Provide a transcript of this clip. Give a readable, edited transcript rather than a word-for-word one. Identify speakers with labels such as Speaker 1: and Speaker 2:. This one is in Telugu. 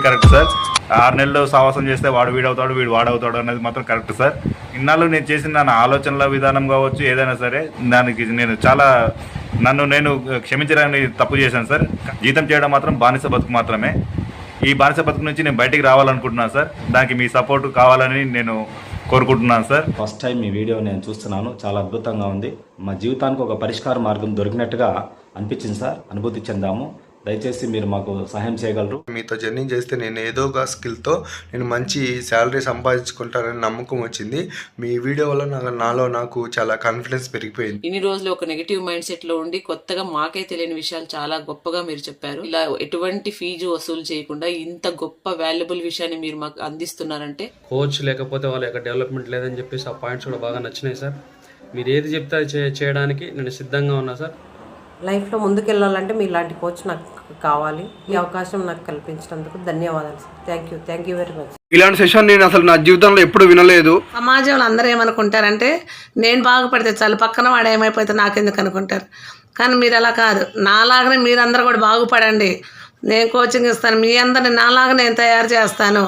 Speaker 1: చెప్పింది కరెక్ట్ సార్. 6 నెలలు సావాసం చేస్తే వాడు వీడవుతాడు, వీడు వాడవుతాడు అనేది మాత్రం కరెక్ట్ సార్. ఇన్నాళ్ళు నేను చేసిన నా ఆలోచనల విధానం కావచ్చు, ఏదైనా సరే దానికి నేను చాలా నన్ను నేను క్షమించడానికి తప్పు చేశాను సార్. జీతం చేయడం మాత్రం బానిస బతుకు మాత్రమే. ఈ బానిస బతుకు నుంచి నేను బయటికి రావాలనుకుంటున్నాను సార్. దానికి మీ సపోర్ట్ కావాలని నేను కోరుకుంటున్నాను సార్.
Speaker 2: ఫస్ట్ టైం ఈ వీడియో నేను చూస్తున్నాను, చాలా అద్భుతంగా ఉంది. మా జీవితానికి ఒక పరిష్కార మార్గం దొరికినట్టుగా అనిపించింది సార్. అనుభూతి చెందాము. దయచేసి మీరు మాకు సహాయం చేయగలరు.
Speaker 3: మీతో జర్నీ చేస్తే నేను ఏదో ఒక స్కిల్తో నేను మంచి శాలరీ సంపాదించుకుంటానని నమ్మకం వచ్చింది. మీ వీడియో వల్ల నాలో నాకు చాలా కాన్ఫిడెన్స్ పెరిగిపోయింది.
Speaker 4: ఇన్ని రోజులు ఒక నెగిటివ్ మైండ్ సెట్ లో ఉండి కొత్తగా మాకే తెలియని విషయాలు చాలా గొప్పగా మీరు చెప్పారు. ఇలా ఎటువంటి ఫీజు వసూలు చేయకుండా ఇంత గొప్ప వాల్యుబుల్ విషయాన్ని మీరు మాకు అందిస్తున్నారంటే,
Speaker 5: కోచ్ లేకపోతే వాళ్ళ యొక్క డెవలప్మెంట్ లేదని చెప్పేసి ఆ పాయింట్స్ కూడా బాగా నచ్చినాయి సార్. మీరు ఏది చెప్తే అది చేయడానికి నేను సిద్ధంగా ఉన్నా సార్.
Speaker 6: లైఫ్లో ముందుకెళ్ళాలంటే మీలాంటి కోచ్ నాకు కావాలి. ఈ అవకాశం నాకు కల్పించినందుకు ధన్యవాదాలు sir. Thank you very much.
Speaker 7: ఇలాంటి సెషన్ నేను అసలు నా జీవితంలో ఎప్పుడు వినలేదు.
Speaker 8: సమాజంలో అందరూ ఏమనుకుంటారంటే నేను బాగుపడితే చాలు, పక్కన వాడు ఏమైపోతే నాకెందుకు అనుకుంటారు. కానీ మీరు అలా కాదు. నాలాగనే మీరందరూ కూడా బాగుపడండి. నేను కోచింగ్ ఇస్తాను, మీ అందరిని నాలాగా నేను తయారు చేస్తాను.